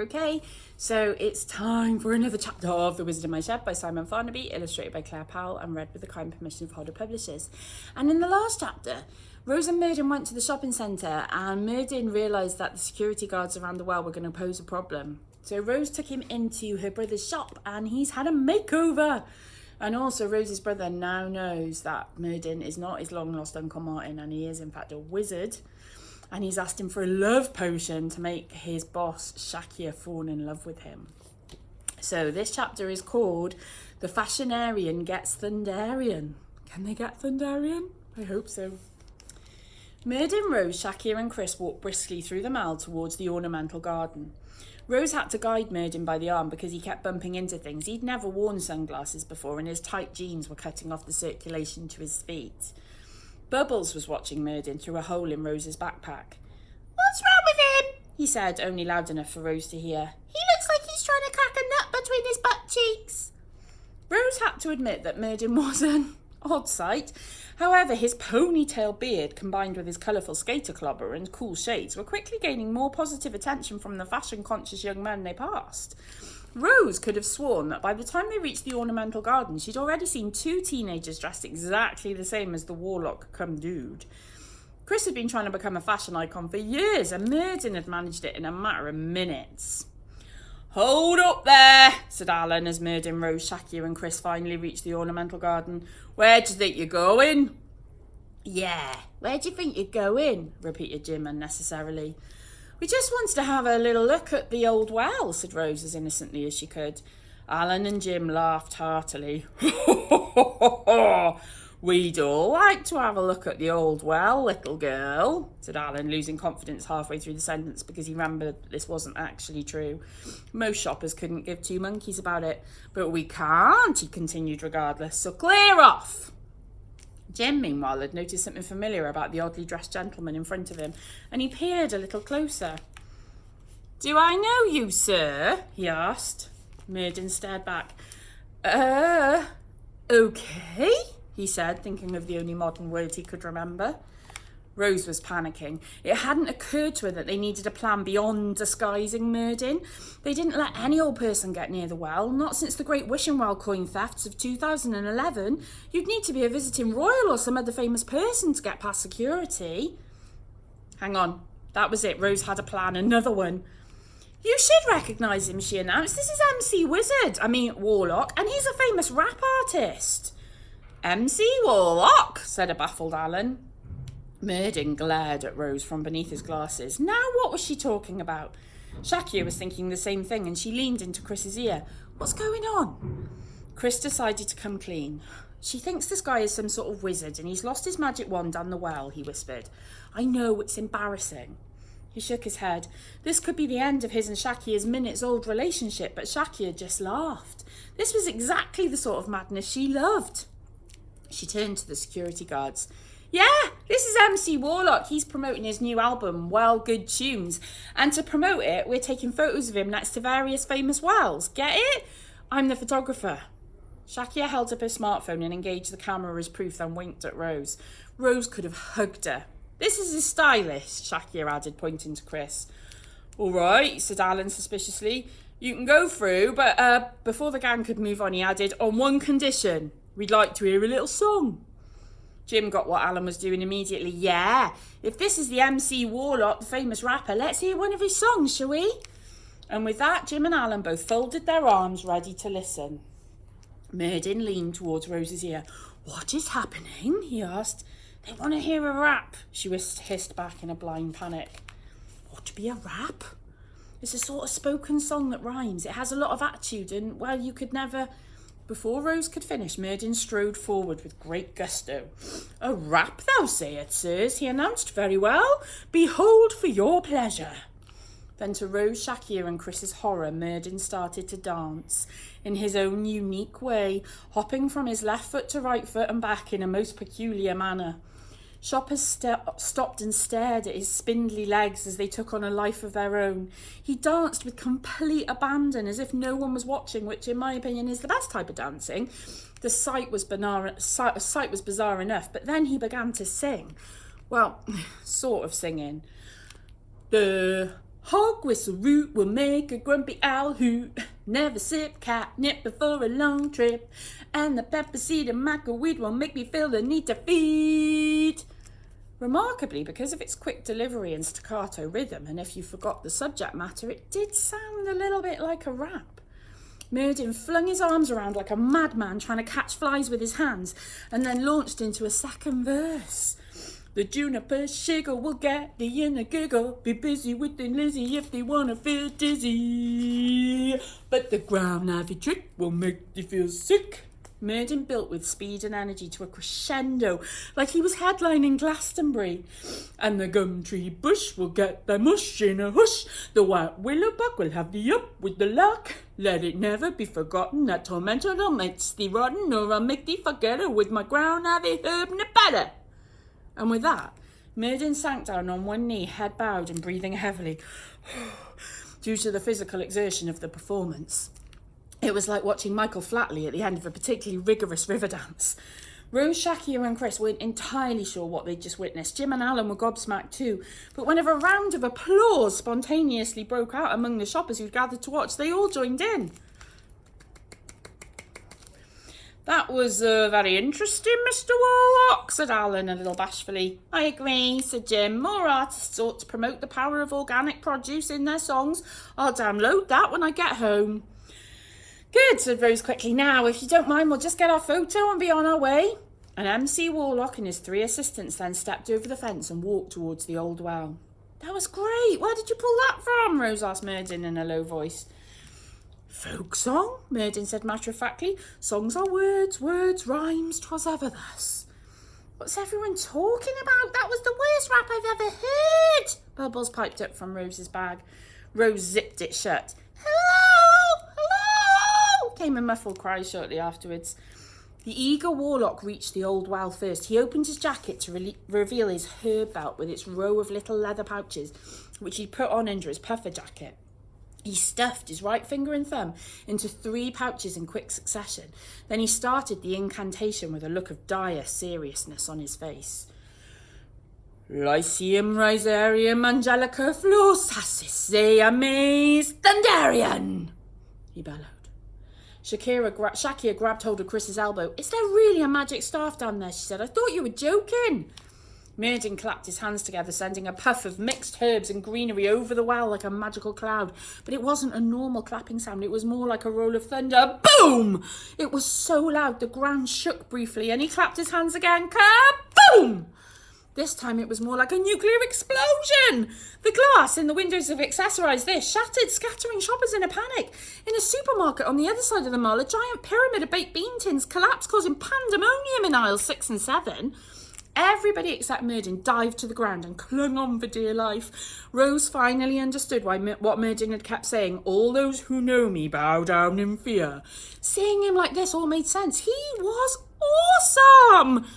okay. So it's time for another chapter of The Wizard in My Shed by Simon Farnaby, illustrated by Claire Powell and read with the kind permission of Hodder Publishers. And in the last chapter, Rose and Merdyn went to the shopping centre and Merdyn realised that the security guards around the well were going to pose a problem. So Rose took him into her brother's shop and he's had a makeover. And also Rose's brother now knows that Merdyn is not his long lost Uncle Martin and he is in fact a wizard. And he's asked him for a love potion to make his boss Shakir fall in love with him. So this chapter is called The Fashionarian Gets Thundarian. Can they get Thundarian? I hope so. Merdyn, Rose, Shakir and Chris walked briskly through the mall towards the ornamental garden. Rose had to guide Merdyn by the arm because he kept bumping into things. He'd never worn sunglasses before and his tight jeans were cutting off the circulation to his feet. Bubbles was watching Merdyn through a hole in Rose's backpack. "What's wrong with him?" he said, only loud enough for Rose to hear. "He looks like he's trying to crack a nut between his butt cheeks." Rose had to admit that Merdyn was an odd sight. However, his ponytail beard, combined with his colourful skater clobber and cool shades, were quickly gaining more positive attention from the fashion-conscious young men they passed. Rose could have sworn that by the time they reached the ornamental garden, she'd already seen two teenagers dressed exactly the same as the Warlock come dude. Chris had been trying to become a fashion icon for years, and Merdyn had managed it in a matter of minutes. "Hold up there," said Alan as Merdyn, Rose, Shakir and Chris finally reached the ornamental garden. "Where do you think you're going?" "Yeah, where do you think you're going?" repeated Jim unnecessarily. "We just wanted to have a little look at the old well," said Rose as innocently as she could. Alan and Jim laughed heartily. "We'd all like to have a look at the old well, little girl," said Alan, losing confidence halfway through the sentence because he remembered that this wasn't actually true. Most shoppers couldn't give two monkeys about it. "But we can't," he continued regardless, "so clear off." Jim, meanwhile, had noticed something familiar about the oddly dressed gentleman in front of him, and he peered a little closer. "Do I know you, sir?" he asked. Merdyn stared back. Okay," he said, thinking of the only modern word he could remember. Rose was panicking. It hadn't occurred to her that they needed a plan beyond disguising Merdyn. They didn't let any old person get near the well, not since the Great Wishing Well coin thefts of 2011. You'd need to be a visiting royal or some other famous person to get past security. Hang on, that was it. Rose had a plan, another one. "You should recognise him," she announced. "This is MC Warlock, and he's a famous rap artist." "MC Warlock," said a baffled Alan. Merdyn glared at Rose from beneath his glasses. Now what was she talking about? Shakir was thinking the same thing and she leaned into Chris's ear. "What's going on?" Chris decided to come clean. "She thinks this guy is some sort of wizard and he's lost his magic wand down the well," he whispered. "I know, it's embarrassing." He shook his head. This could be the end of his and Shakir's minutes-old relationship, but Shakir just laughed. This was exactly the sort of madness she loved. She turned to the security guards. "Yeah, this is MC Warlock. He's promoting his new album, Well Good Tunes. And to promote it, we're taking photos of him next to various famous wells. Get it? I'm the photographer." Shakir held up her smartphone and engaged the camera as proof, then winked at Rose. Rose could have hugged her. "This is his stylist," Shakir added, pointing to Chris. "All right," said Alan suspiciously. "You can go through, but before the gang could move on, he added, "on one condition. We'd like to hear a little song." Jim got what Alan was doing immediately. "Yeah, if this is the MC Warlock, the famous rapper, let's hear one of his songs, shall we?" And with that, Jim and Alan both folded their arms, ready to listen. Merdyn leaned towards Rose's ear. "What is happening?" he asked. "They want to hear a rap," she hissed back in a blind panic. "What would be a rap?" "It's a sort of spoken song that rhymes. It has a lot of attitude and, well, you could never..." Before Rose could finish, Merdyn strode forward with great gusto. "A rap, thou sayest, sirs," he announced. "Very well. Behold for your pleasure." Then to Rose, Shakir and Chris's horror, Merdyn started to dance in his own unique way, hopping from his left foot to right foot and back in a most peculiar manner. Shoppers stopped and stared at his spindly legs as they took on a life of their own. He danced with complete abandon, as if no one was watching, which in my opinion is the best type of dancing. The sight was bizarre enough, but then he began to sing. Well, sort of singing. "The Hog whistle root will make a grumpy owl hoot. Never sip catnip before a long trip. And the pepper seed and mackerweed will make me feel the need to feed. Remarkably, because of its quick delivery and staccato rhythm, and if you forgot the subject matter, it did sound a little bit like a rap. Merdyn flung his arms around like a madman trying to catch flies with his hands, and then launched into a second verse. The juniper shiggle will get thee in a giggle. Be busy with the Lizzie if they wanna feel dizzy. But the ground navvy trick will make thee feel sick. Merdyn built with speed and energy to a crescendo, like he was headlining Glastonbury. And the gum tree bush will get the mush in a hush. The white willow buck will have thee up with the luck. Let it never be forgotten that tormentor will make thee rotten, or I'll make thee forget her with my ground navvy herb and butter. And with that, Merdyn sank down on one knee, head bowed and breathing heavily, due to the physical exertion of the performance. It was like watching Michael Flatley at the end of a particularly rigorous river dance. Rose, Shakir and Chris weren't entirely sure what they'd just witnessed. Jim and Alan were gobsmacked too. But whenever a round of applause spontaneously broke out among the shoppers who'd gathered to watch, they all joined in. That was very interesting, Mr. Warlock, said Alan a little bashfully. I agree, said Jim. More artists ought to promote the power of organic produce in their songs. I'll download that when I get home. Good, said Rose quickly. Now, if you don't mind, we'll just get our photo and be on our way. And MC Warlock and his 3 assistants then stepped over the fence and walked towards the old well. That was great. Where did you pull that from? Rose asked Merdyn in a low voice. Folk song, Merdyn said matter-of-factly. Songs are words, words, rhymes, 'twas ever thus. What's everyone talking about? That was the worst rap I've ever heard. Bubbles piped up from Rose's bag. Rose zipped it shut. Hello! Hello! Came a muffled cry shortly afterwards. The eager Warlock reached the old well first. He opened his jacket to reveal his herb belt with its row of little leather pouches, which he put on under his puffer jacket. He stuffed his right finger and thumb into 3 pouches in quick succession. Then he started the incantation with a look of dire seriousness on his face. Lyceum, Rhisarium, Angelica, Flor, Sassis, Amaze, Thundarian, he bellowed. Shakir grabbed hold of Chris's elbow. Is there really a magic staff down there? She said. I thought you were joking. Merdyn clapped his hands together, sending a puff of mixed herbs and greenery over the well like a magical cloud. But it wasn't a normal clapping sound. It was more like a roll of thunder. Boom! It was so loud the ground shook briefly, and he clapped his hands again. Kaboom! This time it was more like a nuclear explosion. The glass in the windows of Accessorise This shattered, scattering shoppers in a panic. In a supermarket on the other side of the mall, a giant pyramid of baked bean tins collapsed, causing pandemonium in aisles 6 and 7. Everybody except Merdyn dived to the ground and clung on for dear life. Rose finally understood what Merdyn had kept saying. All those who know me bow down in fear. Seeing him like this all made sense. He was awesome!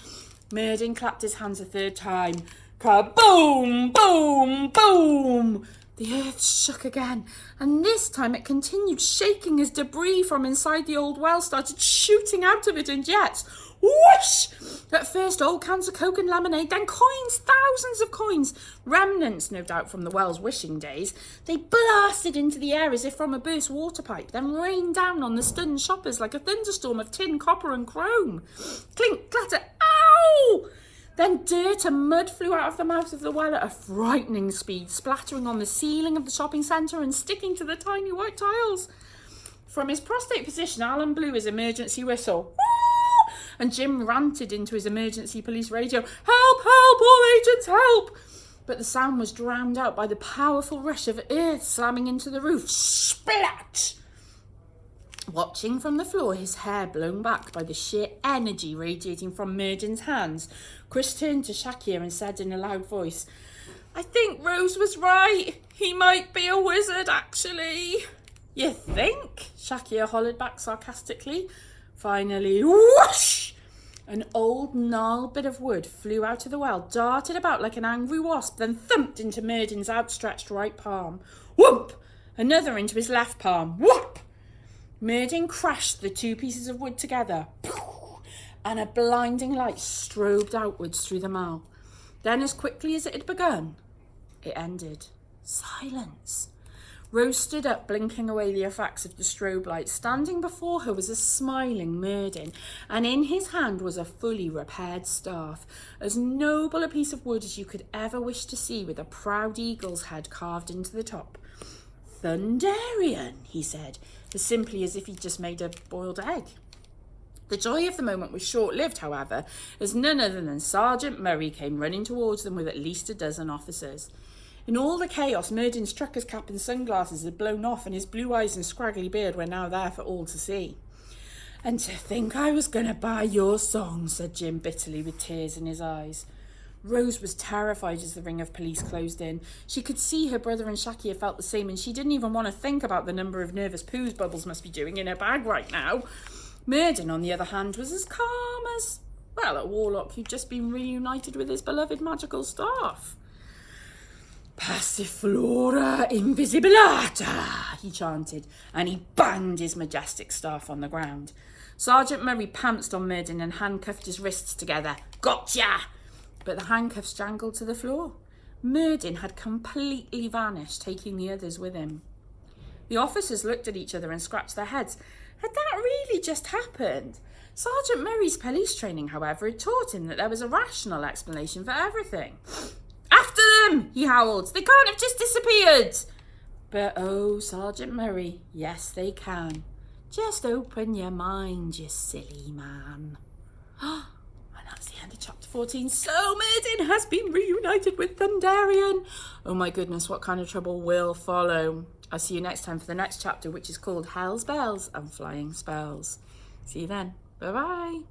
Merdyn clapped his hands a 3rd time. Kaboom! Boom! Boom! The earth shook again, and this time it continued shaking as debris from inside the old well started shooting out of it in jets. Whoosh! At first, old cans of Coke and lemonade, then coins, thousands of coins, remnants, no doubt, from the well's wishing days. They blasted into the air as if from a burst water pipe, then rained down on the stunned shoppers like a thunderstorm of tin, copper and chrome. Clink, clatter, ow! Then dirt and mud flew out of the mouth of the well at a frightening speed, splattering on the ceiling of the shopping centre and sticking to the tiny white tiles. From his prostrate position, Alan blew his emergency whistle. Woo! And Jim ranted into his emergency police radio, Help, help, all agents, help! But the sound was drowned out by the powerful rush of earth slamming into the roof. Splat! Watching from the floor, his hair blown back by the sheer energy radiating from Merdyn's hands, Chris turned to Shakir and said in a loud voice, I think Rose was right. He might be a wizard, actually. You think? Shakir hollered back sarcastically. Finally, whoosh! An old gnarled bit of wood flew out of the well, darted about like an angry wasp, then thumped into Merdyn's outstretched right palm. Whoop! Another into his left palm. Whoop! Merdyn crashed the 2 pieces of wood together, and a blinding light strobed outwards through the mall. Then, as quickly as it had begun, it ended. Silence. Rose stood up, blinking away the effects of the strobe light. Standing before her was a smiling Merdyn, and in his hand was a fully repaired staff, as noble a piece of wood as you could ever wish to see, with a proud eagle's head carved into the top. "Thundarian," he said, as simply as if he'd just made a boiled egg. The joy of the moment was short-lived, however, as none other than Sergeant Murray came running towards them with at least a dozen officers. In all the chaos, Merdyn's trucker's cap and sunglasses had blown off, and his blue eyes and scraggly beard were now there for all to see. "And to think I was going to buy your song," said Jim bitterly, with tears in his eyes. Rose was terrified as the ring of police closed in. She could see her brother and Shakir felt the same, and she didn't even want to think about the number of nervous poos Bubbles must be doing in her bag right now. Merdyn, on the other hand, was as calm as, well, a Warlock who'd just been reunited with his beloved magical staff. "Passiflora invisibilata," he chanted, and he banged his majestic staff on the ground. Sergeant Murray pounced on Merdyn and handcuffed his wrists together. "Gotcha!" But the handcuffs jangled to the floor. Merdyn had completely vanished, taking the others with him. The officers looked at each other and scratched their heads. Had that really just happened? Sergeant Murray's police training, however, had taught him that there was a rational explanation for everything. "After them!" he howled. "They can't have just disappeared!" But oh, Sergeant Murray, yes they can. Just open your mind, you silly man. And that's the end of chapter 14. So Merdyn has been reunited with Thundarian. Oh my goodness, what kind of trouble will follow? I'll see you next time for the next chapter, which is called Hell's Bells and Flying Spells. See you then. Bye-bye.